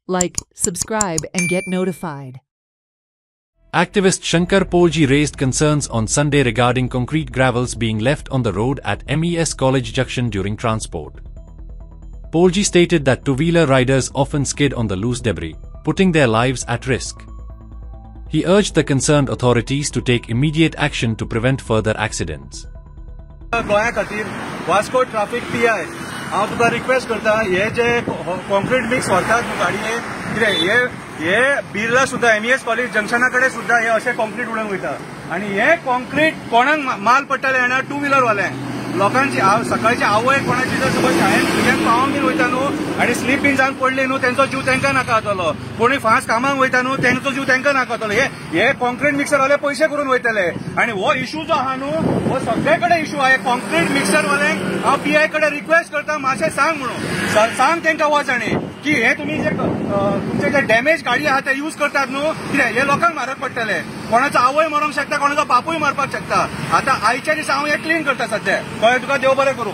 like, subscribe and get notified. Activist Shankar Polji raised concerns on Sunday regarding concrete gravels being left on the road at MES College Junction during transport. Polji stated that two-wheeler riders often skid on the loose debris, putting their lives at risk. He urged the concerned authorities to take immediate action to prevent further accidents. गोंया खातीर Vasco traffic PI हांव तुका request करता हे जे concrete mix व्हरतात गाडये कितें हे बिर्ला सुद्धा MES कॉलेज जंक्शना कडेन सुद्धा हे अशें कॉन्क्रीट उडोवन वयता आनी हे कॉन्क्रीट कोणाक माल पडटले जाणा टू व्हिलर वाले लोकांची सकाळची आवय कोणाची जर सपोज शाळेन भुरग्यांक पावोंक बीन वयता न्हू आनी स्लीप बीन जावन पडली न्हू तेंचो जीव तेंकां नाका जातलो कोणी फास्ट कामाक वयता न्हू तेंचो जीव तेंकां नाका जातलो हे कॉन्क्रीट मिक्सर वाले पयशे करून वयतले आनी हो इशू जो आहा न्हू हो सगळे कडेन इशू आहा कॉन्क्रीट मिक्सर वाल्यांक हांव PI कडेन रिक्वेस्ट करता मातशें सांग म्हणून सांग तेंकां वचांनी की हे तुमी जे तुमचे जे डॅमेज गाडी आहा ते यूज करतात न्हू कितें हे लोकांक म्हारग पडटले कोणाचो आवय मरोंक शकता कोणाचो बापूय मारपाक शकता आतां आयच्या दिसा हांव हे क्लीन करता सध्या कळ्ळें तुका देव बरें करूं.